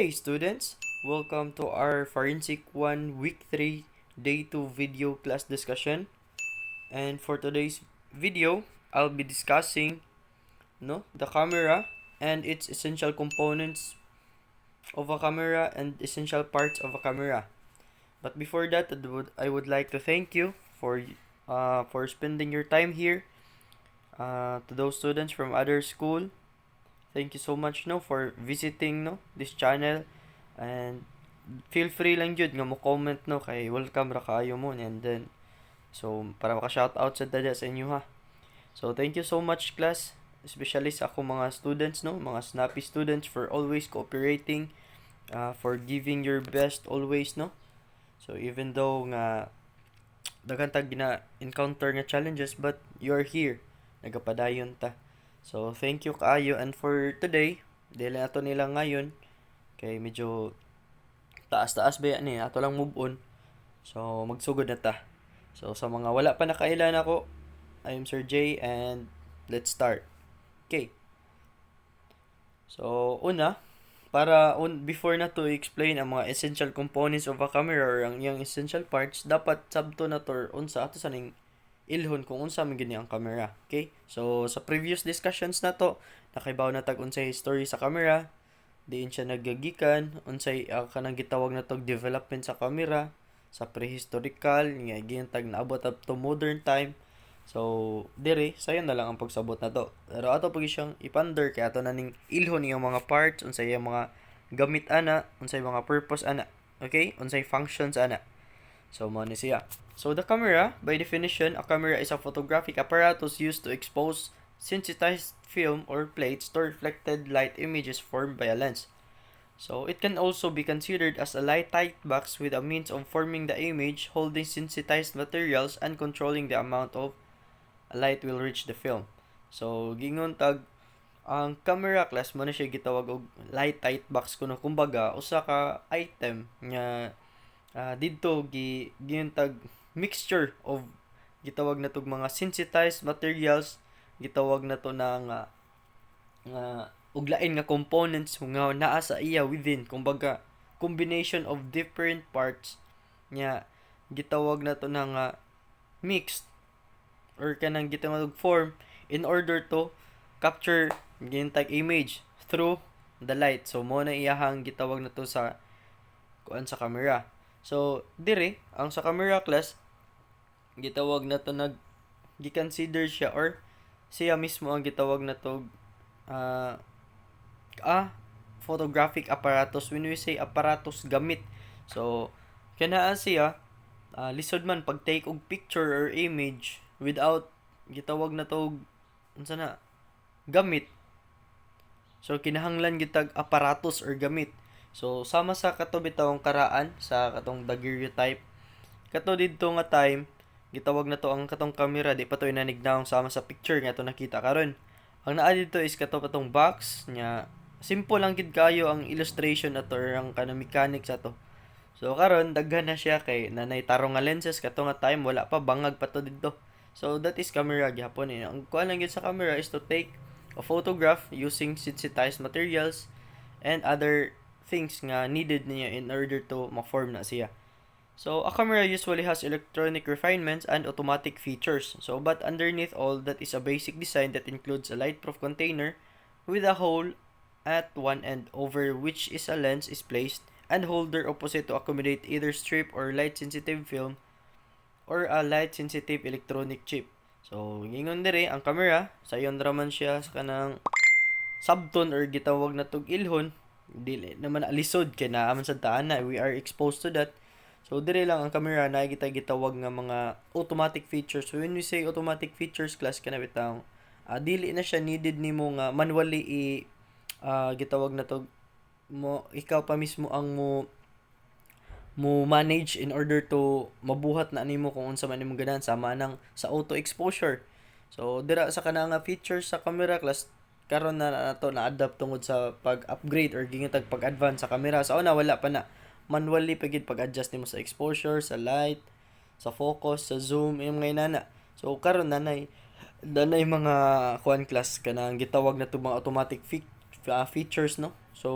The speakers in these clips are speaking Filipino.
Hey students, welcome to our Forensic 1 Week 3 Day 2 video class discussion. And for today's video, I'll be discussing the camera and its essential components of a camera and essential parts of a camera. But before that, I would like to thank you for spending your time here. To those students from other school, thank you so much for visiting this channel, and feel free lang jud nga mo comment kay welcome ra kaayo mo, and then so para maka shout out sa dada sa inyo ha. So thank you so much class, especially sa ako mga students mga snappy students for always cooperating, for giving your best always So even though nga daghan tag gina encounter nga challenges, but you are here, nagapadayon ta. So thank you kaayo, and for today dili ato nila ngayon kay medyo taas-taas ba yan ato lang move on. So magsugod na ta. So sa mga wala pa nakailan ako, I am Sir J, and let's start. Okay. So before na to explain ang mga essential components of a camera or ang iyang essential parts, dapat sabto na to unsa ato sa ning ilhon kung unsa man gini ang camera. Okay? So sa previous discussions na to, nakaibaw na tag unsay history sa camera, diin siya nagagikan, unsay kanang gitawag na tog development sa camera, sa prehistorical nga gintag naabot up to modern time. So dire sayo na lang ang pagsabot na to. Pero ato pag siyang ipander kay ato na ning ilhon iyang mga parts, unsay iyang mga gamit ana, unsay mga purpose ana. Okay? Unsay functions ana. So mo ni siya. So the camera, by definition, a camera is a photographic apparatus used to expose sensitized film or plates to reflected light images formed by a lens. So it can also be considered as a light-tight box with a means of forming the image, holding sensitized materials, and controlling the amount of light will reach the film. So gingon tag ang camera class mo na siya gitawag og light-tight box kuno, kumbaga usa ka item nga didto gintag mixture of gitawag na tog mga sensitized materials, gitawag na to na nga uglain nga components nga naa sa iya within, kumbaga combination of different parts nya gitawag na to na nga mixed or kanang gitawag form in order to capture gintag image through the light. So mo na iyahang gitawag na to sa kuan sa camera. So dire ang sa camera class gitawag na to gi-consider siya, or siya mismo ang gitawag na to photographic apparatus. When we say apparatus, gamit. So kanaa siya lisod man pag take og picture or image without gitawag na to unsa na gamit. So kinahanglan gitag apparatus or gamit. So sama sa kato bitawng karaan sa katong daguerreotype, kato didto nga time gitawag na to ang katong camera, di pa to inanignaong sama sa picture nga to nakita karon. Ang naa dito is kato patong box nya, simple lang gid kayo ang illustration ato or ang kanang mechanics ato. So karon daghan na siya kay nanay tarong nga lenses, kato nga time wala pa, bangag pa to didto. So that is camera gyapon. Ang kuan lang gid sa camera is to take a photograph using sensitized materials and other things nga needed niya in order to ma-form na siya. So a camera usually has electronic refinements and automatic features. So but underneath all that is a basic design that includes a light-proof container with a hole at one end over which is a lens is placed, and holder opposite to accommodate either strip or light-sensitive film or a light-sensitive electronic chip. So gingon dire ang camera sayon raman siya sa kanang subton or gitawag na tog ilhon, dili naman alisod kay naa man sa taan na we are exposed to that. So dire lang ang camera na gitawag nga mga automatic features. So when we say automatic features class, kana bitaw dili na siya needed nimo nga manually gitawag na to mo, ikaw pa mismo ang mo manage in order to mabuhat na nimo kung unsa man imong ganahan, sama nang sa auto exposure. So dira sa kana nga features sa camera class karon na nato na adapt tungod sa pag-upgrade or gingitag pag-advance sa camera. Sa una wala pa na, manually pagid pag-adjust nimo sa exposure, sa light, sa focus, sa zoom, yung mga inana. So karon nanay mga kuan class kanang gitawag na to mga automatic features So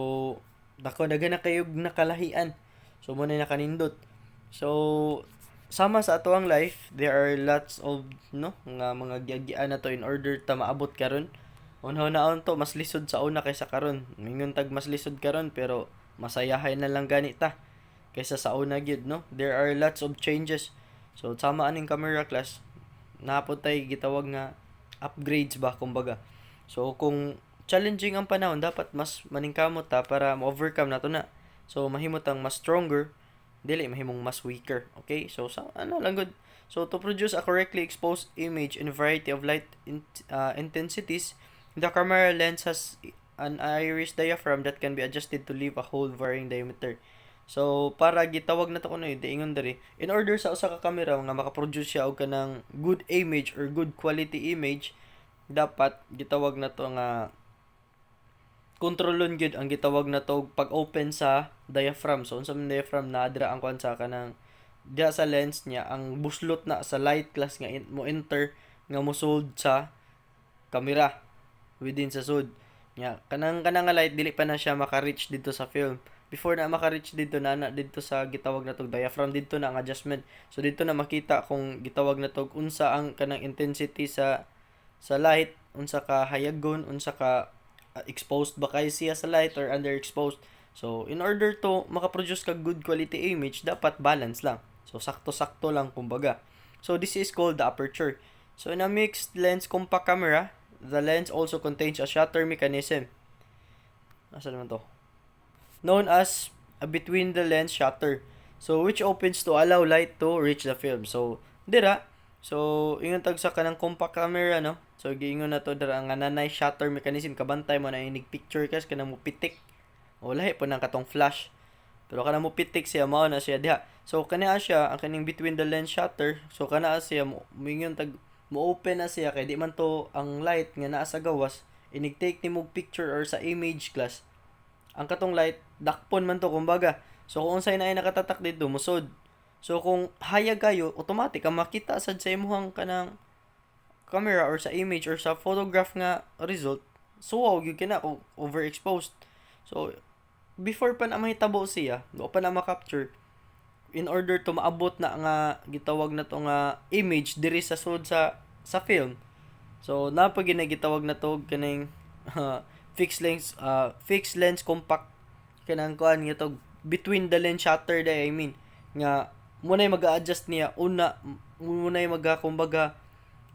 dako daga na kayog nakalahian. So mo na nakanindot. So sama sa ato ang life, there are lots of no nga mga giagian na to in order ta maabot karon. Una-unaon to mas lisod sa una kaysa karon. Mingon tag mas lisod karon pero masayahay na lang ganita kaysa sa una gyud no. There are lots of changes. So sama aning camera class napod tay gitawag nga upgrades ba kumbaga. So kung challenging ang panahon dapat mas maningkamot ta para ma-overcome nato na. So mahimot ang mas stronger dili mahimong mas weaker. Okay? So sa ano lang good. So to produce a correctly exposed image in a variety of light intensities, the camera lens has an iris diaphragm that can be adjusted to leave a hole varying diameter. So para gitawag na to kuno diingon diri, in order sa usa ka camera nga makaproduce siya og kanang good image or good quality image, dapat gitawag na to nga kontrolon gyud ang gitawag na to pag open sa diaphragm. So unsa man diaphragm na adra ang kuan sa kanang diha sa lens niya ang buslot na sa light class nga mo enter nga mosold sa camera within sa sud. Nya kanang nga light dili pa na siya maka-reach dito sa film. Before na maka-reach dito na dito sa gitawag na tog diaphragm dito na ang adjustment. So dito na makita kung gitawag na tog unsa ang kanang intensity sa light, unsa ka hayagon, unsa ka exposed ba kay siya sa light or underexposed. So in order to makaproduce ka good quality image dapat balance lang. So sakto-sakto lang kumbaga. So this is called the aperture. So in a mixed lens compact camera, the lens also contains a shutter mechanism. Asa naman to? Known as a between the lens shutter. So which opens to allow light to reach the film. So dira, so ingon tag sa kanang compact camera no. So giingon na to dira nga nanay shutter mechanism kabantay mo na inig picture kas kanang mo pitik. O lahi po nang katong flash. Pero kanang mo pitik siya mao na siya diha. So kana siya ang kaning between the lens shutter. So kana siya mo ingon tag mo open na siya kay di man to ang light nga naa sa gawas inig take ni mo picture or sa image class. Ang katong light dakpon man to kumbaga. So kung unsay na ay nakatatak dito musod. So kung hayag kayo automatic ang makita sad sa imong kanang camera or sa image or sa photograph nga result. So wow gyud kina kung overexposed. So before pa na mahitabo siya, o pa na ma-capture in order to maabot na nga gitawag na to nga image diri sa sud sa film. So napag gitawag na to kaning fixed lens compact kanang kuan nga between the lens shutter day I mean nga munay mag-adjust niya munay kumbaga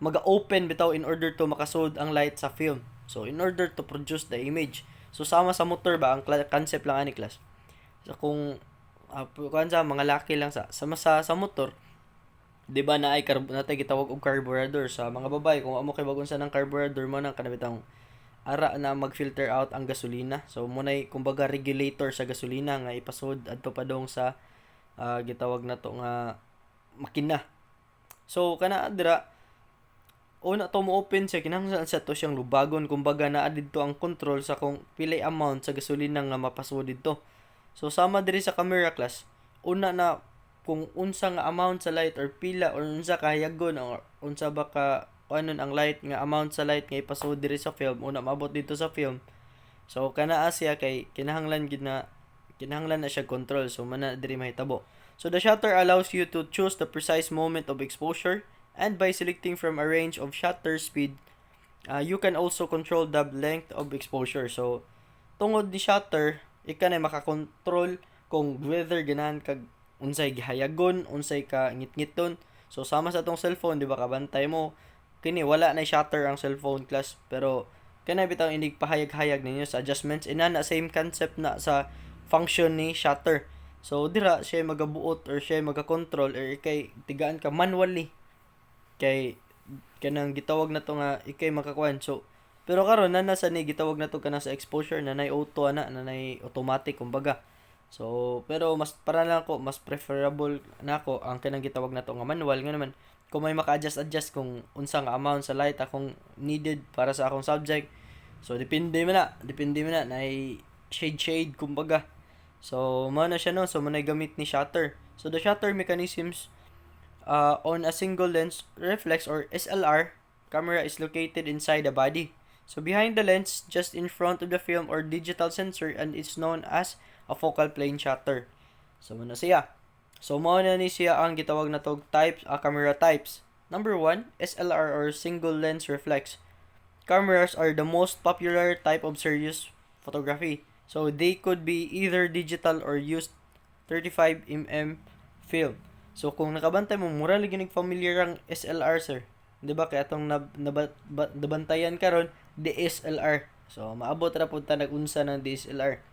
maga-open bitaw in order to makasud ang light sa film. So in order to produce the image. So sama sa motor ba ang concept lang ani class. So kung kuan sa mga laki lang sa motor, di ba na ay natay gitawag og carburetor sa mga babae kung amo kay bagon sa ng carburetor mo nang kanabitang ara na mag-filter out ang gasolina. So munay kumbaga regulator sa gasolina nga ipasud adto padong sa gitawag na to nga makina. So kana adra una to mo open siya kinahanglan sa to siyang lubagon kumbaga naa didto ang control sa kung pilay amount sa gasolina nga mapasud didto. So sama diri sa camera class una na kung unsa nga amount sa light or pila or unsa kahayagon or unsa ba ka anon ang light nga amount sa light nga ipasud diri sa film una maabot dito sa film. So kanaa siya kay kinahanglan na siya control so mana diri mahitabo. So the shutter allows you to choose the precise moment of exposure and by selecting from a range of shutter speed you can also control the length of exposure. So tungod ni shutter ika na makakontrol kung whether ganahan kag unsay gihayagon unsay ka ngitngiton. So sama sa tong cellphone di ba kabantay mo kini wala na shutter ang cellphone class pero kana bitaw inig pahayag-hayag ninyo sa adjustments ina na same concept na sa function ni shutter. So dira siya magabuot or siya magakontrol or ikay tigaan ka manually kay kanang gitawag na to nga ikay makakuan. So pero karon na nasa ni gitawag na to kana sa exposure na nay auto na nay automatic kumbaga. So pero mas para lang ko mas preferable nako ang kanang gitawag na to nga manual nga naman kung may maka-adjust kung unsa nga amount sa light akong needed para sa akong subject. So depende man na nay shade kumbaga. So mao na siya no. So manay gamit ni shutter. So the shutter mechanisms on a single lens reflex or SLR camera is located inside the body. So behind the lens, just in front of the film or digital sensor and it's known as a focal plane shutter. So muna siya. So mao na ni siya ang gitawag na tog types, camera types. Number 1, SLR or single lens reflex. Cameras are the most popular type of serious photography. So they could be either digital or used 35mm film. So kung nakabantay mo, mura lagi familiar ang SLR, sir. 'Di ba kaya atong nabantayan karon DSLR. So maabot ra pud ta nag-unsa ng DSLR.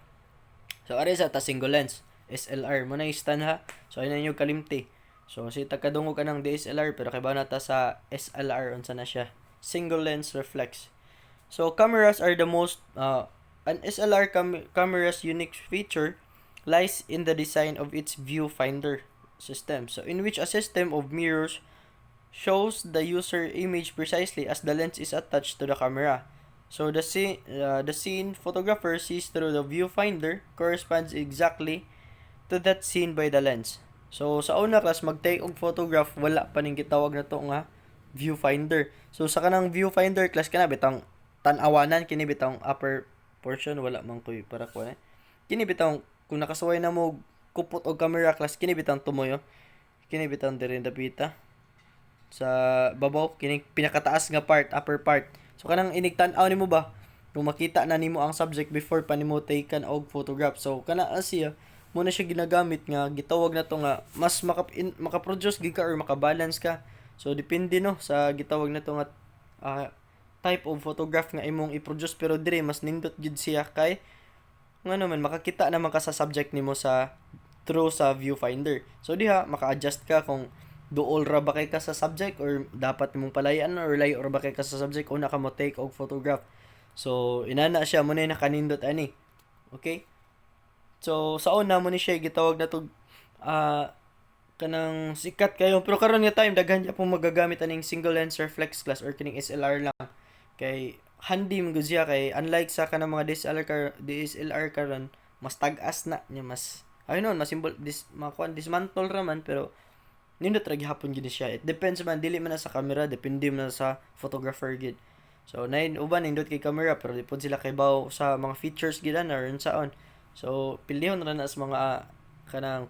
So ari sa ta single lens SLR mo na stand ha. So ayun yung kalimti. So si tagkadungog ka ng DSLR pero kay ba na ta sa SLR unsa na siya? Single lens reflex. So cameras are the most an SLR camera's unique feature lies in the design of its viewfinder system. So in which a system of mirrors shows the user image precisely as the lens is attached to the camera. So the scene photographer sees through the viewfinder corresponds exactly to that scene by the lens. So sa una class mag-take og photograph wala pa ning gitawag na to nga viewfinder. So sa kanang viewfinder class kana bitang tan-awanan kini bitang upper portion wala man koy para ko kini bitang kung nakasuway na mo kupot og camera class kini bitang tumoyo kini bitang diri dapita sa babaw kini pinakataas nga part upper part. So kanang inigtan-aw nimo ba kung makita na nimo ang subject before pa nimo taken og photograph. So kana siya mo na siya ginagamit nga gitawag na to nga mas maka-produce gid ka or maka-balance ka. So depende no sa gitawag na to nga type of photograph nga imong i-produce pero dire mas nindot gid siya kay nga naman makakita naman ka sa subject nimo sa through sa viewfinder. So diha maka-adjust ka kung duol ra ba kay ka sa subject or dapat nimong palayan or layo ra ba kay ka sa subject una ka mo take og photograph. So inana siya mo na nakanindot ani. Okay? So sa una mo ni siya gitawag na to kanang sikat kayo pero karon nga time daghan niya pong magagamit aning single lens reflex class or kining SLR lang kay handy mo siya kay unlike sa kanang mga DSLR karon mas tag-as na niya mas ayun mas symbol dismantle raman pero nindot ra gihapon gid siya. It depends man dili man na sa camera depende man na sa photographer gid. So nain uban nindot kay camera pero dipod sila kay baw sa mga features gid na or unsaon. So pilihon ra na sa mga kanang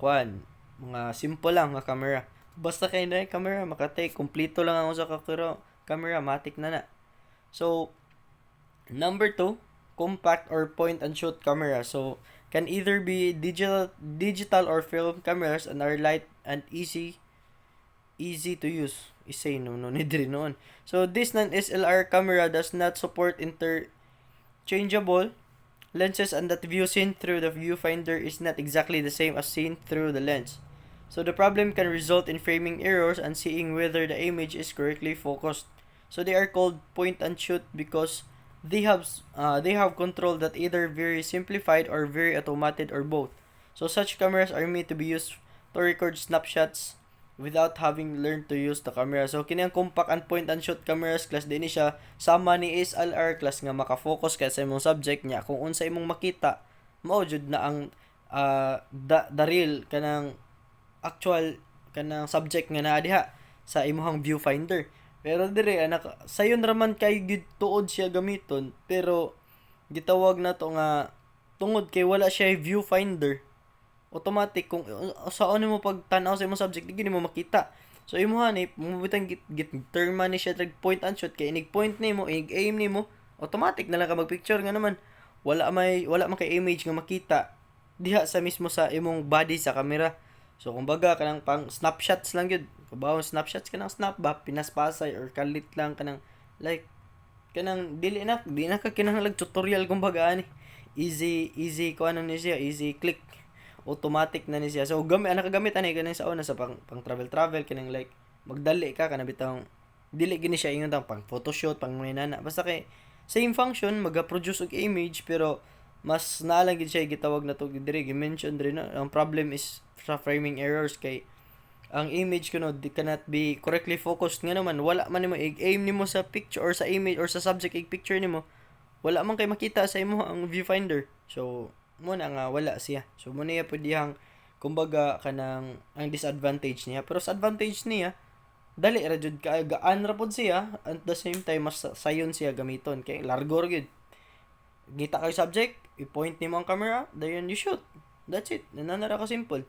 mga simple lang nga camera. Basta kay na camera makatake kompleto lang ang usa ka camera matic na. So number 2, compact or point and shoot camera. So can either be digital or film cameras and are light and easy to use. No need rin noon. So this non-SLR camera does not support interchangeable lenses and that view seen through the viewfinder is not exactly the same as seen through the lens. So the problem can result in framing errors and seeing whether the image is correctly focused. So they are called point and shoot because they have control that either very simplified or very automated or both. So such cameras are made to be used to record snapshots without having learned to use the camera. So kini ang compact and point and shoot cameras class din siya sama ni SLR class nga maka-focus ka sa imong subject niya kung unsa imong makita mao jud na ang the real kanang actual kanang subject nga naa diha sa imong viewfinder. Pero dire anak sayon raman kay gid tuod siya gamiton pero gitawag na to nga tungod kay wala siya viewfinder automatic kung saan mo pagtanaw sa imong subject di mo makita. So imo hanip mo bitang git term man ni siya drag point and shoot kay inig point nimo inig aim nimo automatic na lang ka magpicture nga naman wala man kay image nga makita diha sa mismo sa imong body sa camera. So kumbaga kanang pang snapshots lang gyud kabawon snapshots kanang snap ba pinaspasay or kalit lang kanang like kanang di na ka kinahanglan tutorial kumbaga ani easy ko ano ni siya easy click automatic na ni siya. So nakagamit ani kanang sa una sa pang travel kanang like magdali ka kana bitang dili gini siya ingon pang photoshoot pang manana basta kay same function maga-produce og image pero mas naalang gid siya gitawag na to diri gi-mention diri na ang problem is sa framing errors kay ang image kuno cannot be correctly focused nga naman wala man nimo aim nimo sa picture or sa image or sa subject picture nimo wala man kay makita sa imo ang viewfinder. So mo na nga wala siya. So mo niya pwede hang kumbaga kanang ang disadvantage niya pero sa advantage niya dali ra jud kay gaan ra pod siya at the same time mas sayon siya gamiton kay largo ra gyud. Gita kay subject i-point nimo ang camera dayon you shoot. That's it. Nananara ka simple.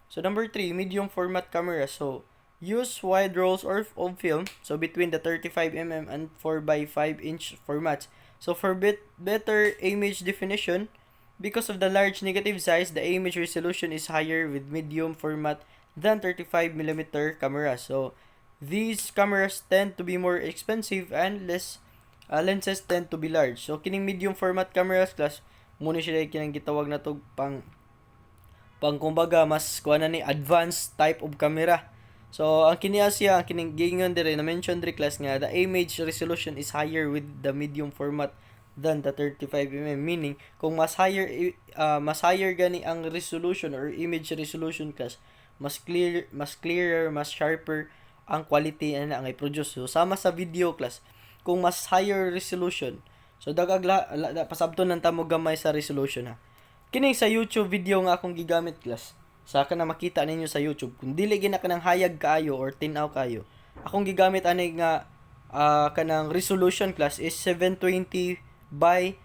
So number 3, medium format camera. So use wide rolls of film, so between the 35 mm and 4x5 inch formats. So for better image definition, because of the large negative size, the image resolution is higher with medium format than 35mm camera. So these cameras tend to be more expensive and less lenses tend to be large. So kining medium format cameras class, muna sila kinang gitawag na to pang kumbaga mas kuha na ni advanced type of camera. So ang kiniya siya, ang kiningingon dire na mention dire class nga, the image resolution is higher with the medium format than the 35mm, meaning kung mas higher gani ang resolution or image resolution class, mas clearer, mas sharper ang quality na ang i-produce. So sama sa video class, kung mas higher resolution, so pasabton ng tamo gamay sa resolution ha. Kini sa YouTube video nga akong gigamit class. Sa ka na makita ninyo sa YouTube. Kung dili gina kanang hayag kaayo or tinaw kayo, akong gigamit ani nga kanang resolution class is 720 by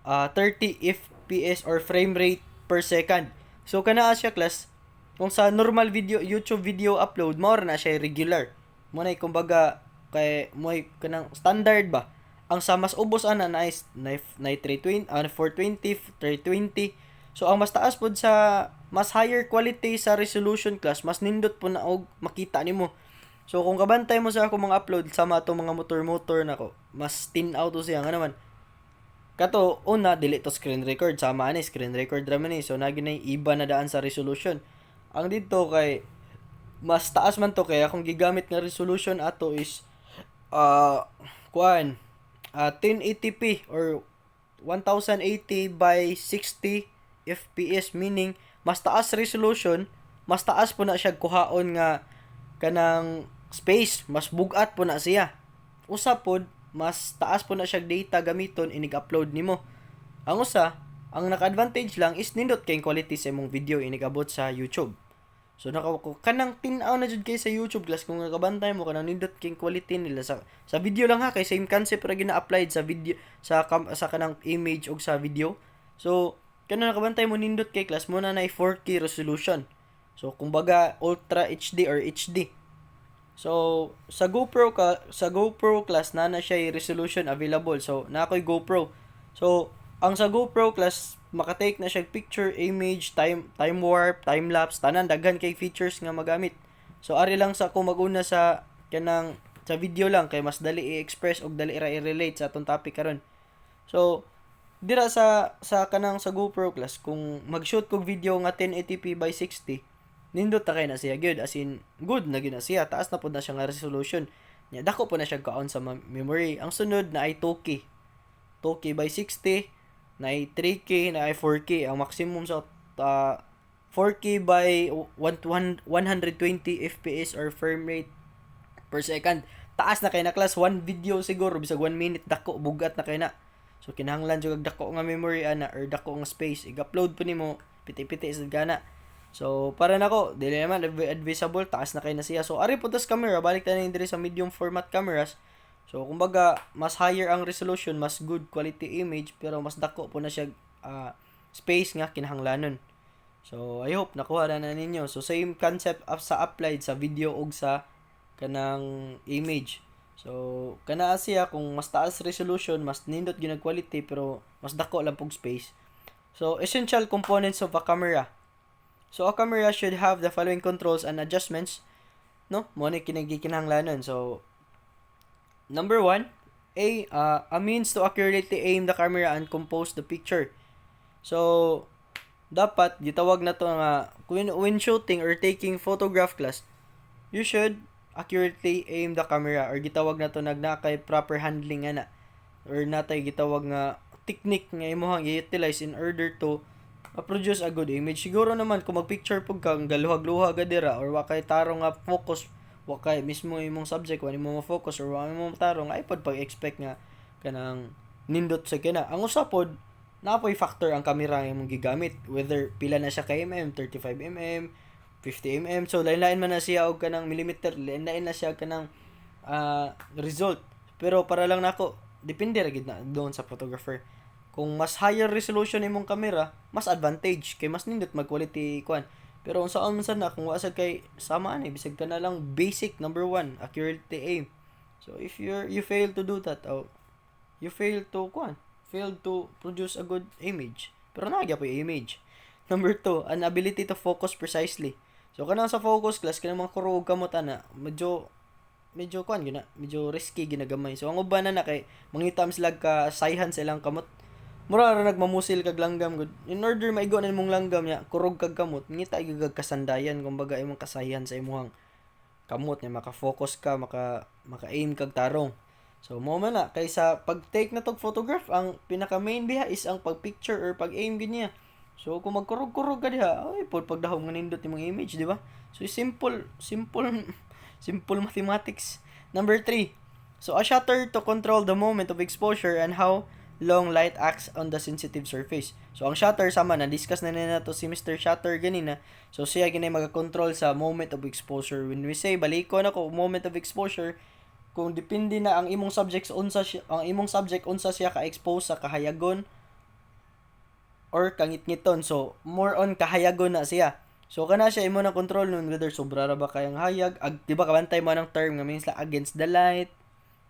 30 fps or frame rate per second. So kana siya class, kung sa normal video YouTube video upload, mao na siya regular. Mo na kumbaga kay mo kanang standard ba. Ang sa mas ubos ana na 320 420 320. So ang mas taas pod sa mas higher quality sa resolution class, mas nindot po na og makita nimo. So kung kabantay mo sa ako mga upload sama ato mga motor nako, mas tinaw to siya nga naman. Kato una dili to screen record, sama ani screen record ra man ni. So naginay iba na daan sa resolution. Ang dito kay mas taas man to kaya akong gigamit nga resolution ato is 1080p or 1080 by 60 fps, meaning mas taas resolution, mas taas po na siya kuhaon nga kanang space, mas bugat po na siya. Usa pod mas taas po na siya data gamiton inig-upload nimo. Ang ang naka-advantage lang is nindot kay quality sa imong video inig-abot sa YouTube. So kanang tin-aw na jud kay sa YouTube class kung nakabantay mo kanang nindot kay quality nila sa video lang ha, kay same concept ra gina-applied sa video sa kanang image og sa video. So kanang nakabantay mo nindot kay class mo na 4K resolution. So kumbaga Ultra HD or HD. So sa GoPro class na siya resolution available. So na ako'y GoPro. So ang sa GoPro class makatake na siya picture, image, time warp, time lapse, tanan daghan kay features nga magamit. So ari lang sa ako maguna sa kanang sa video lang kay mas dali i-express og dali ra i-relate sa atong topic karon. So dira sa kanang sa GoPro class, kung mag-shoot kog video nga 1080p by 60, nindot ta kay na siya gyud, as in good na gyud na siya, taas na pud na siya nga resolution. Nya dako po na siya kaon sa memory. Ang sunod na ay 2K. 2K by 60, na ay 3K, na ay 4K. Ang maximum sa 4K by 120 fps or frame rate per second. Taas na kay na class, one video siguro bisag 1 minute dako bugat na kay na. So kinahanglan jud dako nga memory ana or dako nga space, i-upload po nimo piti-piti sa gana. So para nako dili naman advisable, taas na kay na siya. So ari po tas camera, balik ta na diri sa medium format cameras. So kumbaga mas higher ang resolution, mas good quality image, pero mas dako po na siya space nga kinahanglanon. So I hope nakuha na ninyo. So same concept sa applied sa video ug sa kanang image. So kana siya kung mas taas resolution, mas nindot gyud ang quality pero mas dako lang pug space. So essential components of a camera. So a camera should have the following controls and adjustments, no? Mo ni kinahanglanon. So number 1, a means to accurately aim the camera and compose the picture. So dapat gitawag na to nga when shooting or taking photograph class, you should accurately aim the camera, or gitawag na to nagnakay proper handling ana, or natay gitawag nga technique nga imong i-utilize in order to produce a good image. Siguro naman kung mag-picture pug kang galuhag-luhag gadira or wa kay tarong nga focus, wa kay mismo imong subject wa nimo mo-focus or wa nimo tarong, ay pod pag-expect nga kanang nindot sa kina. Ang usa pod napoy factor ang camera nga imong gigamit, whether pila na siya ka mm, 35mm, 50mm. So lain-lain man na siya og kanang millimeter, lain-lain na siya kanang result. Pero para lang nako, depende ra gid na doon sa photographer. kung mas higher resolution imong camera, mas advantage kay mas nindot mag quality kuan. Pero kung saan man sana kung wasa kay sama ani bisag ka na lang basic number one accuracy aim. So if you fail to do that, you fail to produce a good image. Pero nagya po yung image. Number 2, an ability to focus precisely. So kanang sa focus class kanang mga kurog kamot ana, medyo kuan gina, medyo risky ginagamay. So ang uban na kay mangitam sila ka sayhan sa ilang kamot. Mura ra nagmamusil kag langgam gud. In order maigo na imong langgam niya, kurog kag kamot, ngita igag kasandayan kumbaga imong kasayan sa imong kamot niya maka-focus ka, maka-aim kag tarong. So mo man na kaysa pag-take na tog photograph, ang pinaka main diha is ang pag-picture or pag-aim gid niya. So kung magkurog-kurog ka diha, ay pod pagdahom nga nindot imong image, di ba? So simple mathematics. Number 3. So a shutter to control the moment of exposure and how long light acts on the sensitive surface. So ang shutter sama na discuss na nila to si Mr. Shutter ganina. So siya ginay maga-control sa moment of exposure. When we say balikon ako moment of exposure, kung depende na ang imong subject unsa siya ka-expose sa kahayagon or kangit-ngiton. So more on kahayagon na siya. So kana siya imo na control nun whether sobra ra ba kayang hayag, di ba kabantay mo ng term nga means la against the light.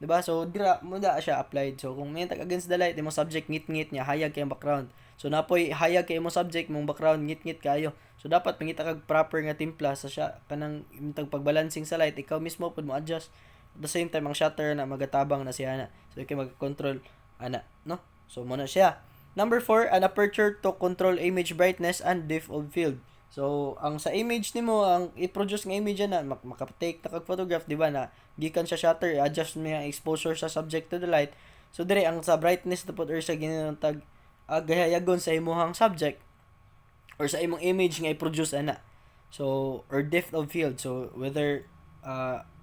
Diba? So, dira mo da siya applied. So, kung may against the light, imong subject ngit-ngit niya, hayag kay background. So, napoy hayag kay imong subject, mong background ngit-ngit kayo. So, dapat mangita kag proper nga timpla sa siya kanang imong pagbalancing sa light, ikaw mismo pud mo adjust. At the same time, ang shutter na magatabang na siya na. So, kay mag-control ana, no? So, mo na siya. Number 4, an aperture to control image brightness and depth of field. So, ang sa image nimo, ang i-produce nga image na makapatake na kag photograph, di ba na gikan sa shutter, adjust mo yung exposure sa subject to the light. So, dire ang sa brightness na or sa ginatag gahayagon sa imuhang subject or sa imong image nga i-produce ana. So, or depth of field. So, whether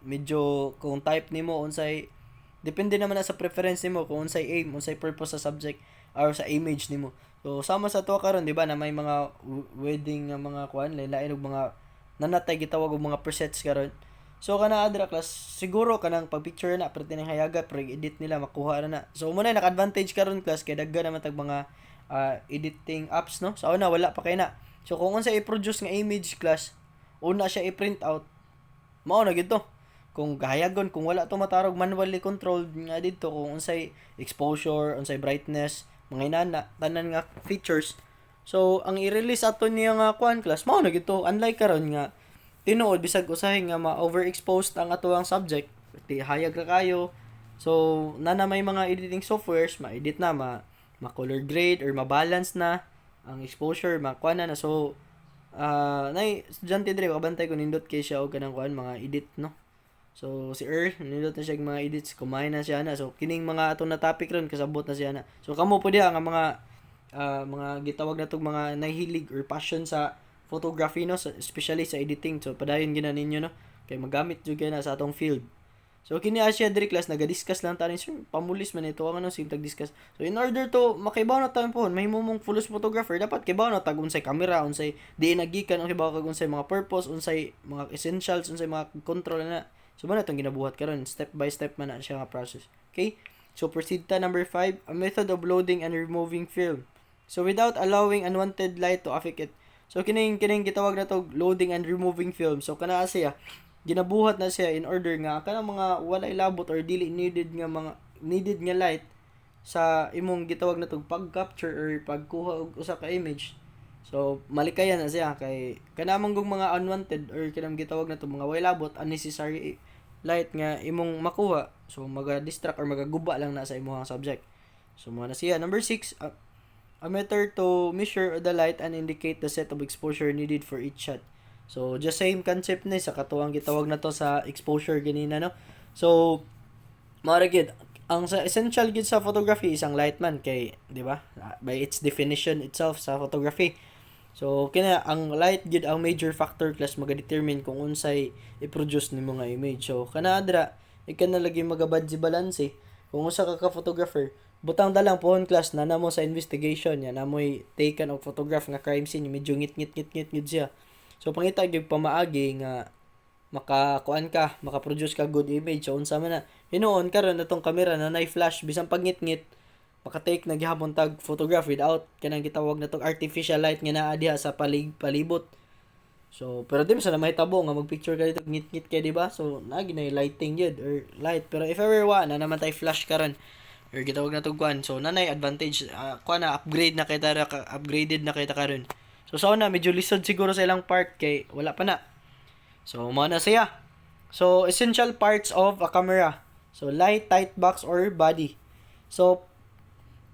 medyo kung type nimo unsay depende naman na sa preference nimo kung unsay aim, unsay purpose sa subject or sa image nimo. So sama sa to karon di ba na may mga wedding nga mga kuan lain og mga nanatay gitawag og mga presets karon. So kana adra class siguro kanang pag-picture na pero tinang hayaga pero edit nila makuha na. So mo na naka-advantage karon class kay daghan naman tag mga editing apps no. So una wala pa kay na. So kung unsa i-produce nga image class, una siya i-print out. Mao na gid to. Kung gahayagon kung wala to matarog manually controlled nga didto kung unsay exposure, unsay brightness, mga inana tanan nga features. So ang i-release ato niya nga kuan class mao na gito unlike karon nga tinuod bisag usahay nga ma-overexposed ang atuang subject di hayag ra kayo. So nana may mga editing softwares ma-edit na ma-color grade or ma-balance na ang exposure makuan na. So nay estudyante dire kabantay ko nindot kay siya og kanang kuan mga edit no. So, si nindot na siya mga edits, kumain na siya na. So, kining mga atong na topic ron, kasabot na siya na. So, kamo po diha nga mga gitawag na itong mga nahilig or passion sa photography, no? Especially sa editing. So, padayon gina ninyo, no? Kaya magamit dyan na sa atong field. So, kini siya diri class, naga-discuss lang tayo. Sir, pamulis man ito, ano, sige tag-discuss. So, in order to, makaibaw na tayo po, may mumong full photographer, dapat kaibaw na tag unsay camera, unsay di nagikan, kaibaw kag unsay mga purpose, unsay mga essentials, unsay mga control na. So, ba na itong ginabuhat karon step by step man na siya nga process. Okay? So, proceed ta number 5, a method of loading and removing film. So, without allowing unwanted light to affect it. So, kining gitawag na to loading and removing film. So, kana siya, ginabuhat na siya in order nga kanang mga walay labot or dili needed nga light sa imong gitawag na to pag-capture or pagkuha og usa ka image. So, malikayan na siya kay kanamang mga unwanted or kanang gitawag na to mga walay labot unnecessary light nga imong makuha. So, maga-distract or magaguba lang na sa imong subject. So, mo na siya. Number 6, a meter to measure the light and indicate the set of exposure needed for each shot. So, just same concept na sa katuwang gitawag na to sa exposure ganina, no? So, maragid ang sa essential gid sa photography isang light man kay, di ba? By its definition itself sa photography. So, kina ang light gid ang major factor class maga-determine kung unsay i-produce nimo nga image. So, kana adra ikan na lagi magabad si balance. Kung usa ka photographer, butang dalang pohon class na namo sa investigation ya namoy taken og photograph nga crime scene medyo ngit siya. So, pangita gyud pamaagi nga makaproduce ka good image. So, unsa man na hinuon karon atong camera na nay flash bisan pag ngit-ngit pakatake na gihapon tag photograph without kanang gitawag na tong artificial light nga naa diha sa palibot. So pero di mo sa na mahitabo nga magpicture ka dito ngit-ngit kay di ba? So nagi na lighting yun or light. Pero if ever wa na naman tay flash karon or gitawag na tong kuan. So nanay advantage kuan na upgrade na kay tara upgraded na kay ta karon. So sa una medyo lisod siguro sa ilang part kay wala pa na. So mao na siya. So essential parts of a camera. So light, tight box or body. So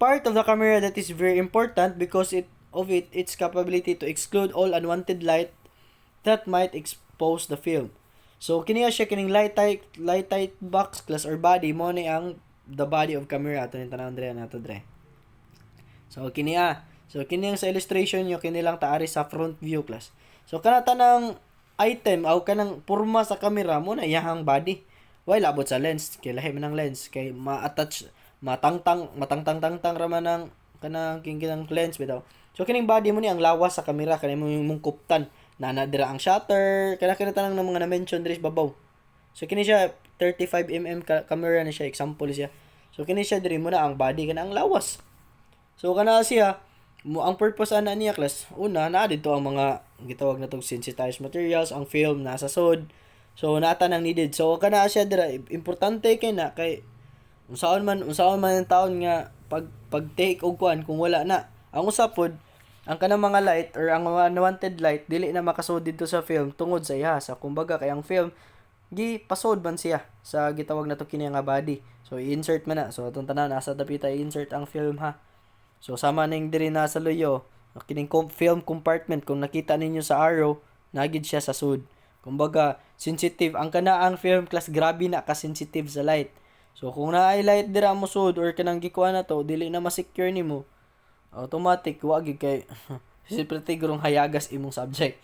part of the camera that is very important because its capability to exclude all unwanted light that might expose the film. So kiniya siya kining light tight box class or body mo ni ang the body of camera ato ni tanawon dire nato dire. So kiniya. So kini sa illustration nyo kinilang taari sa front view class. So kana tanang item aw kanang porma sa camera mo na iyahang body. Why labot sa lens kay lahi man ang lens kay ma-attach matangtang raman ng kanang kinang lens bitaw. So kining body mo ni ang lawas sa camera kanay mong kuptan na dira ang shutter kana tanang ng mga na-mention diri sa babaw. So kini siya 35mm camera na siya example siya. So kini siya diri mo na ang body kana ang lawas. So kana siya ang purpose ana niya class una naa dito ang mga gitawag na tong sensitized materials ang film nasa sod. So nata nang needed. So kana siya dira importante kay na kay unsaon man ang taon nga pag take og kuan kung wala na. Ang usapod ang kanang mga light or ang mga unwanted light dili na makasud dito sa film tungod sa iha sa kumbaga kay ang film pasod man siya sa gitawag na to kini nga body. So i-insert man na. So atong tanan nasa dapita i-insert ang film ha. So sama ning diri na sa loyo kining film compartment kung nakita ninyo sa arrow nagid siya sa sud. Kumbaga sensitive ang kanaang film class grabe na ka sensitive sa light. So kung naay light dira mo sud or kanang gikuha na to dili na ma-secure nimo automatic wa gyud kay siyempre tigurong hayagas imong subject.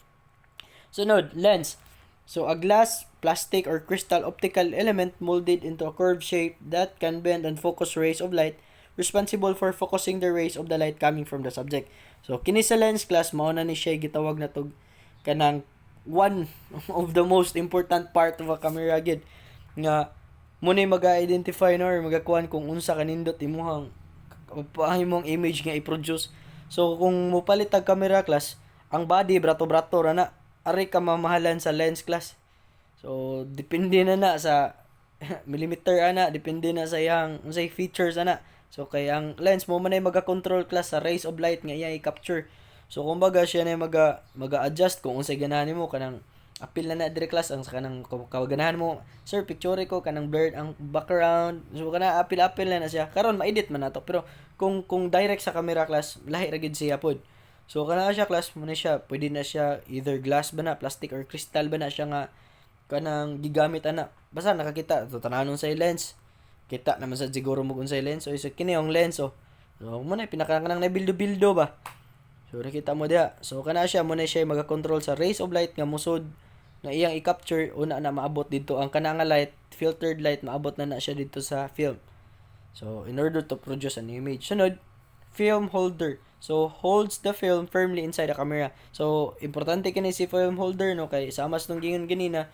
Sunod, lens. So a glass, plastic or crystal optical element molded into a curved shape that can bend and focus rays of light responsible for focusing the rays of the light coming from the subject. So Kinesillance class mao na ni siya gitawag na tog kanang one of the most important part of a camera gid nga mo na mag-identify na or magakuan kung unsa kanindot imong imong image nga i-produce. So kung mopalit tag camera class, ang body brato-brato ra na ari ka mamahalan sa lens class. So depende na sa millimeter ana, depende na sa iyang unsay features ana. So kay ang lens mo man ay maga-control class sa rays of light nga iya i-capture. So kumbaga siya na maga-adjust kung unsay ganahan nimo kanang apil na dire class ang sa kanang kawaganahan mo sir picture ko kanang blurred ang background so kana apil na siya karon ma-edit man nato pero kung direct sa camera class lahi ra gid siya pod. So kana siya class mo na siya pwede na siya either glass ba na plastic or crystal ba na siya nga kanang gigamit ana basta nakakita so tananon sa lens kita naman sa siguro mo unsay lens so isa kini yung lens so mo na pinakakanang na bildo ba. So nakita mo diha so kana siya mo na siya maga-control sa rays of light nga musod na iyang i-capture una na maabot dito ang kanang light filtered light maabot na siya dito sa film. So in order to produce an image. Sunod, film holder. So holds the film firmly inside the camera. So importante kini si film holder no kay sa mas nung gingon ganina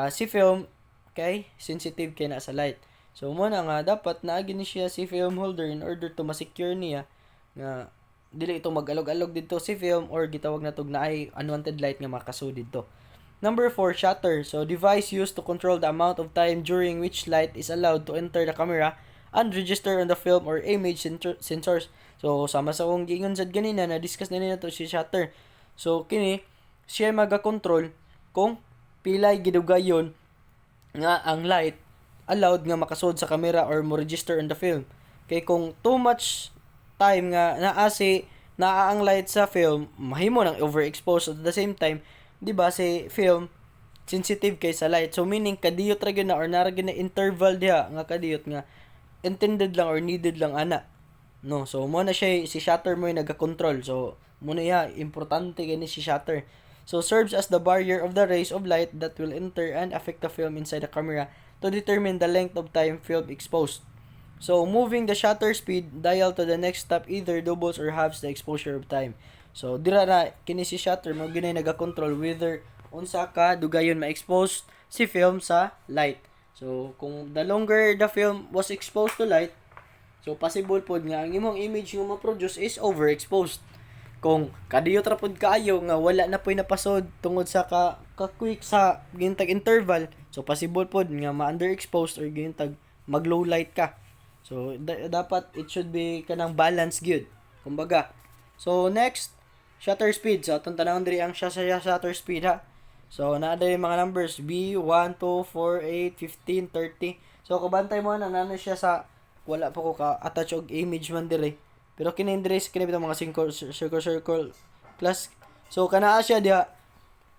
si film kay sensitive kay na sa light. So mo na nga dapat naagi ni siya si film holder in order to ma-secure niya nga dili ito mag-alog-alog dito si film or gitawag na tog naay unwanted light nga makasud dito. Number 4, shutter. So, device used to control the amount of time during which light is allowed to enter the camera and register on the film or image sensors. So, sama sa kong gingon sad ganina na discuss na nito si shutter. So, kini siya maga-control kung pilay gidugayon nga ang light allowed nga makasud sa camera or mo register on the film. Kay kung too much time nga naa ang light sa film, mahimo nang overexpose at the same time di ba si film sensitive kay sa light so meaning kadiyot ra gyud na or nara gyud na interval diha nga kadiyot nga intended lang or needed lang ana no so mo na siya si shutter mo yung naga-control so mo na ya importante gani si shutter so serves as the barrier of the rays of light that will enter and affect the film inside the camera to determine the length of time film exposed. So moving the shutter speed dial to the next step either doubles or halves the exposure of time. So dira na kini si shutter mo ginay naga-control whether unsa ka dugayon ma-expose si film sa light. So kung the longer the film was exposed to light, So possible pod nga ang imong image nga ma-produce is overexposed. Kung kadiyot ra pod kaayo nga wala na poy napasod tungod sa ka-quick sa gintag interval, so possible pod nga ma-underexposed or gintag mag-low light ka. So dapat it should be kanang balance gyud. Kumbaga. So next, shutter speed. So atong tanawon diri ang shutter speed ha. So naa diri mga numbers B 1 2 4 8 15 30. So kabantay mo na nano siya sa wala pa ko ka attach og image man diri. Pero kini diri kini bitong mga circle class. So kanaa siya diha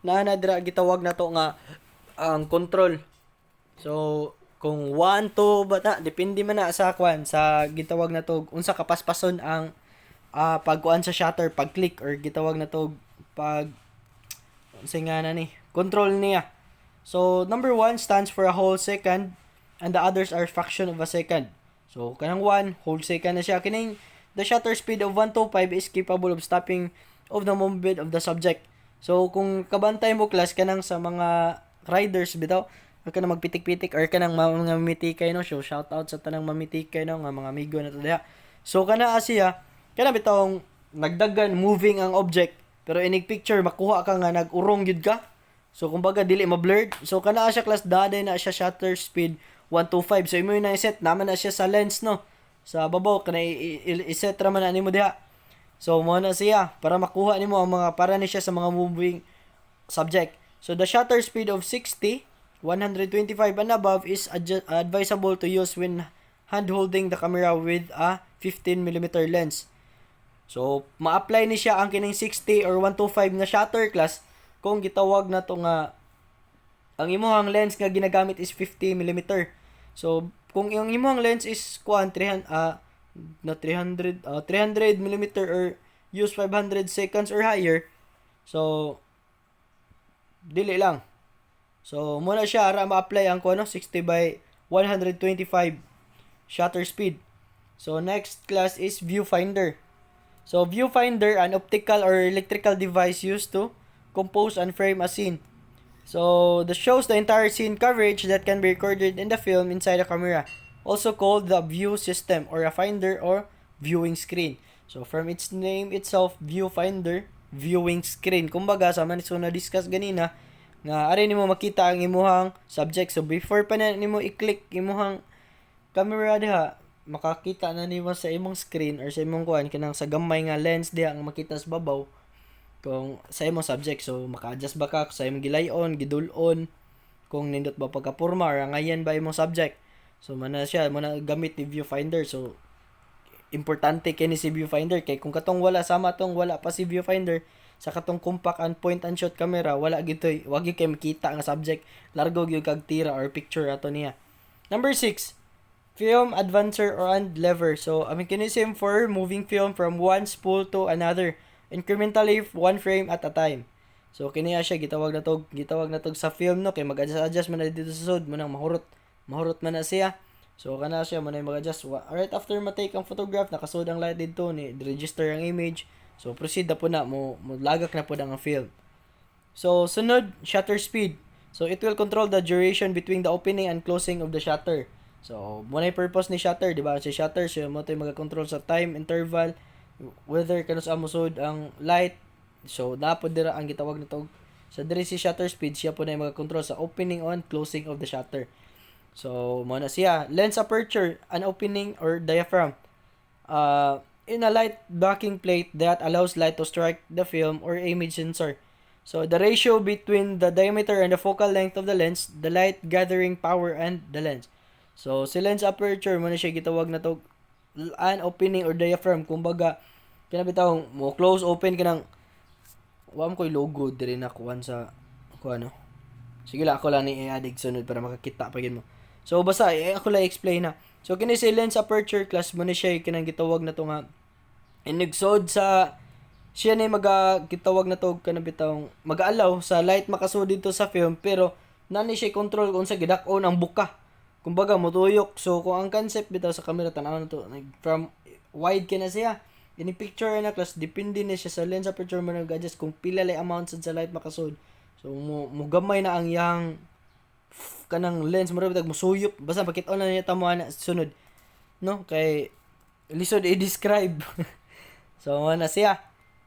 na dira gitawag na to nga ang control. So kung 1 2 bata depende man na sa kwan sa gitawag na to unsa kapaspason ang pagkuan sa shutter, pag-click or gitawag na to pag nga na ni control niya. So number 1 stands for a whole second and the others are fraction of a second. So kanang 1 whole second na siya. Kining the shutter speed of 125 is capable of stopping of the movement of the subject. So kung kabantay mo class kanang sa mga riders bitaw kanang magpitik-pitik or kanang mga mamitikay no, so shout out sa tanang mamitikay no nga mga amigo na to diha. So kana siya kana bitawng nagdagan moving ang object pero inig picture makuha ka nga nag-urong gyud ka. So kumbaga dili ma-blurred. So kana siya class daday na siya shutter speed 125. So imo na i-set naman na siya sa lens no. Sa babaw kana i-set ra man na nimo diha. So mo na siya para makuha nimo ang mga para ni siya sa mga moving subject. So the shutter speed of 60, 125 and above is advisable to use when hand holding the camera with a 15mm lens. So ma-apply ni siya ang kining 60 or 125 na shutter class kung gitawag na to nga ang imong lens nga ginagamit is 50mm. So kung yung imong lens is 300 300mm or use 500 seconds or higher, so dili lang. So muna siya ara ma-apply ang 60 by 125 shutter speed. So next class is Viewfinder. So Viewfinder, an optical or electrical device used to compose and frame a scene. So this shows the entire scene coverage that can be recorded in the film inside the camera, also called the view system or a finder or viewing screen. So from its name itself, Viewfinder, viewing screen. Kumbaga sa man so na discuss ganina nga ari nimo makita ang imuhang subject. So before pa na nimo i-click imuhang camera diha, makakita na nimo sa imong screen or sa imong kuan kanang sa gamay nga lens diha ang makita sa babaw kung sa imong subject. So maka-adjust ba ka sa imong gilay-on, gidul-on, kung nindot ba pagkapurma or ngayon ba imong subject. So mana siya muna gamit ni Viewfinder. So importante kini si Viewfinder kay kung katong wala sama tong wala pa si Viewfinder sa katong compact and point and shoot camera wala gitoy wag gyud kay makita nga subject, largo gyud kag tira or picture ato niya. Number 6, film advancer or and lever. So a mechanism for moving film from one spool to another incrementally one frame at a time. So kini siya gitawag na tog sa film no kay mag-adjust man na dito sa sud mo nang mahurot man na siya. So kana siya man ay mag-adjust right after ma-take ang photograph nakasud ang light dito ni register ang image. So proceed na po na mo lagak na po ang film. So sunod, shutter speed. So it will control the duration between the opening and closing of the shutter. So mo na purpose ni shutter, di ba? Si shutter siya mo tay maga-control sa time interval whether kanus amusod ang light. So napod dira ang gitawag nito sa diri si shutter speed, siya po na maga-control sa opening and closing of the shutter. So mo na siya lens aperture, an opening or diaphragm in a light blocking plate that allows light to strike the film or image sensor. So the ratio between the diameter and the focal length of the lens, the light gathering power and the lens. So si lens aperture mo na siya gitawag na to an opening or diaphragm. Kumbaga kinabitaw mo close open kanang wa mo koy logo diri na kuan sa kuan no. Sige la ako lang ni i-add sunod para makakita pa gid mo. So basta ako lang explain na. So kini si lens aperture class mo na siya kanang gitawag na to nga inigsod sa siya na gitawag na to kanang bitawng mag-allow sa light makasud dito sa film pero nani siya control kung sa gidak-on ang buka. Kumbaga motuyok. So kung ang concept bitaw sa camera tanaw na to from wide kina siya ini picture na class depende na siya sa lens aperture mo nag-adjust kung pila lay amount sa light makasud. So mo gamay na ang yang kanang lens mo ra bitag musuyop basta pakit-on na niya tamo na sunod no kay lisod i-describe. So na siya.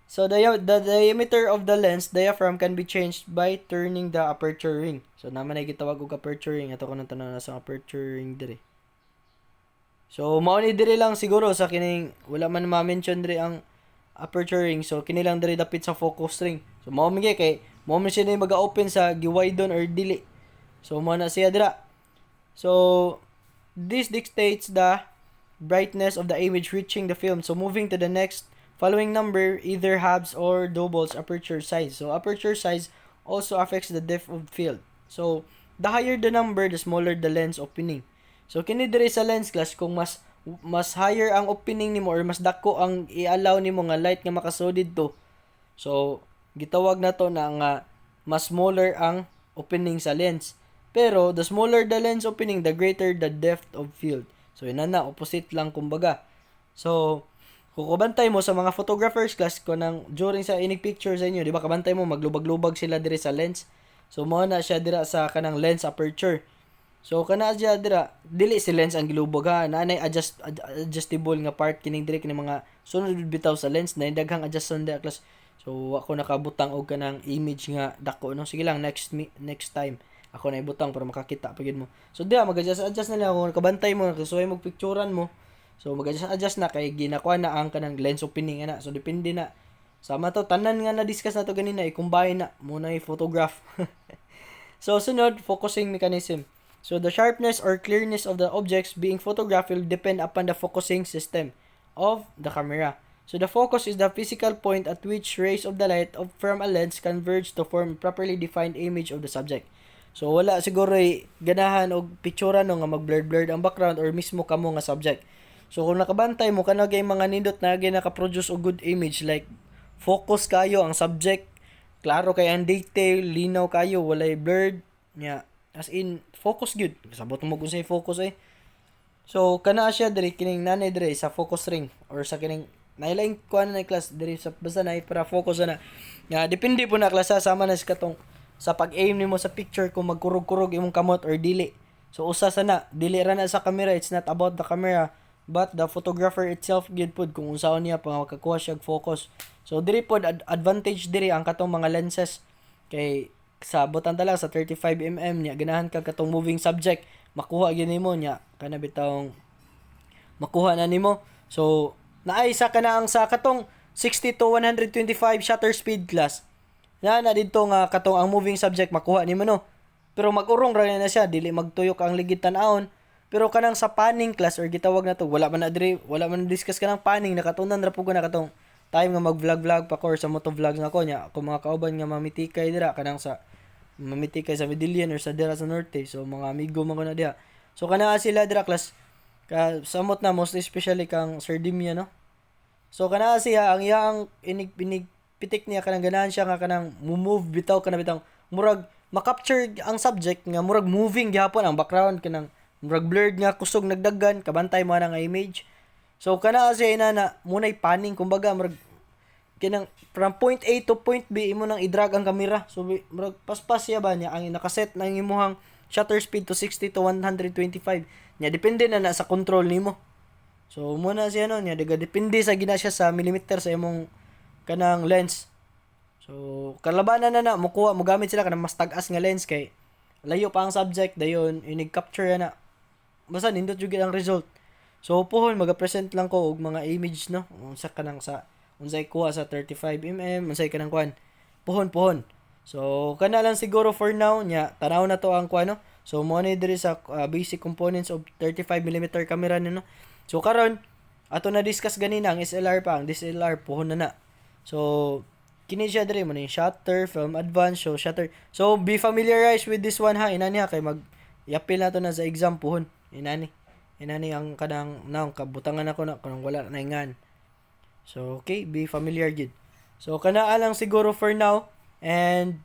So the diameter of the lens diaphragm can be changed by turning the aperture ring. So naman ay gitawag og aperture ring. Ato ko nang tanan na sa aperture ring dire. So mao ni dire lang siguro sa kining wala man ma-mention dire ang aperture ring. So kini lang dire dapit sa focus ring. So mao mi kay mao man siya mag-open sa giwaydon or dili. So mao na siya dira. So this dictates the brightness of the image reaching the film. So moving to the next following number either halves or doubles aperture size. So aperture size also affects the depth of field. So the higher the number, the smaller the lens opening. So kini diri sa lens class kung mas higher ang opening nimo or mas dako ang i-allow nimo nga light nga makasud dito. So gitawag nato na nga mas smaller ang opening sa lens. Pero the smaller the lens opening, the greater the depth of field. So inana opposite lang kumbaga. So kung kabantay mo sa mga photographers class ko nang during sa inig picture sa inyo, di ba kabantay mo maglubag-lubag sila dire sa lens. So mao na siya dira sa kanang lens aperture. So kana siya dira dili si lens ang gilubog ha, naanay adjustable nga part kining dire kining mga sunod bitaw sa lens na daghang adjustment dira class. So ako nakabutang og kanang image nga dako no. Sige lang next time ako na ibutang para makakita pagid mo. So diya mag-adjust na lang kung kabantay mo kasuway mo picturean mo. So mag-adjust na kay ginakuha na ang kanang lens opening ana. So depende na. Sama to tanan nga na discuss na to ganina i-combine na muna i-photograph. So sunod focusing mechanism. So the sharpness or clearness of the objects being photographed will depend upon the focusing system of the camera. So the focus is the physical point at which rays of the light from a lens converge to form a properly defined image of the subject. So wala siguro ganahan og picture no nga mag-blurred ang background or mismo kamo nga subject. So kung nakabantay mo kana gay mga nindot na gay naka-produce og good image like focus kayo ang subject, klaro kay ang detail, linaw kayo, walay blurred nya. As in focus good. Sabot mo kung say focus eh. So kana siya diri kining nanay diri sa focus ring or sa kining nailaing kuan na class diri sa basta na para focus na. Ya depende po na klase sama na sa katong sa pag-aim nimo sa picture kung magkurog-kurog imong kamot or dili. So usa sana dili ra na sa camera, it's not about the camera but the photographer itself gyud pud kung unsaon niya pa makakuha siya og focus. So diri pod advantage diri ang katong mga lenses kay sa butan tala sa 35mm niya ganahan ka katong moving subject makuha gyud nimo niya kana bitawng makuha na nimo. So naay sa kana ang sa katong 60 to 125 shutter speed class na dito nga katong ang moving subject makuha nimo no. Pero mag-urong ra na siya dili magtuyok ang ligid tan-awon. Pero kanang sa panning class or gitawag na to wala man na diri wala man discuss kanang panning nakatunan ra pud ko na katong time nga mag-vlog pa ko or sa moto vlogs na ko nya ako mga kauban nga mamitikay dira kanang sa mamitikay sa Medellin or sa dira sa Norte. So mga amigo man ko na diha. So kana sila dira class samot na most especially kang Sir Dimya no. So kana siya ang iyang inig pitik niya kanang ganahan siya nga kanang move bitaw kana bitaw murag makapture ang subject nga murag moving gyapon ang background kanang murag blurred nga kusog nagdaggan kabantay mo na nga image. So kana siya na munay panning kumbaga murag kinang from point A to point B imo nang i-drag ang camera. So murag paspas siya ba niya ang nakaset na imong shutter speed to 60 to 125 nya depende na sa control nimo. So muna siya no nya depende sa gina siya sa millimeter sa imong kanang lens. So kalabanan na mukuha mo gamit sila kanang mas tag-as nga lens kay layo pa ang subject dayon inig capture na basta nindot jud ang result. So pohon maga-present lang ko og mga image no unsa kanang sa unsay kuha sa 35mm unsay kanang kuan pohon. So kana lang siguro for now nya tanaw na to ang kuan no. So mo ni diri sa basic components of 35mm camera no. So karon ato na discuss ganina ang SLR pa ang DSLR pohon na. So kini siya diri mo ni shutter, film advance, so shutter. So be familiarized with this one ha inani ha kay mag yapil na to na sa exam pohon. Inani ang kanang naong kabutangan ako na kanang wala na ingan. So okay, be familiar gid. So kana lang siguro for now and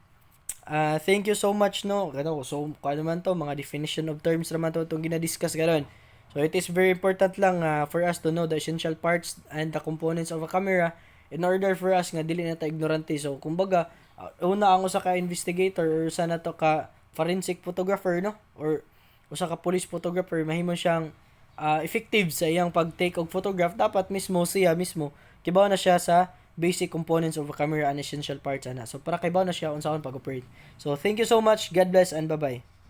thank you so much no. So kano man to mga definition of terms naman to itong gina-discuss karon. So it is very important lang for us to know the essential parts and the components of a camera in order for us nga dili na ta ignorante. So kumbaga una ang usa ka investigator or usa na to ka forensic photographer no or usa ka police photographer mahimong siyang effective sa iyang pag-take og photograph, dapat mismo siya mismo kibaw na siya sa basic components of a camera and essential parts ana. So para kibaw na siya unsaon pag-operate. So thank you so much. God bless and bye-bye.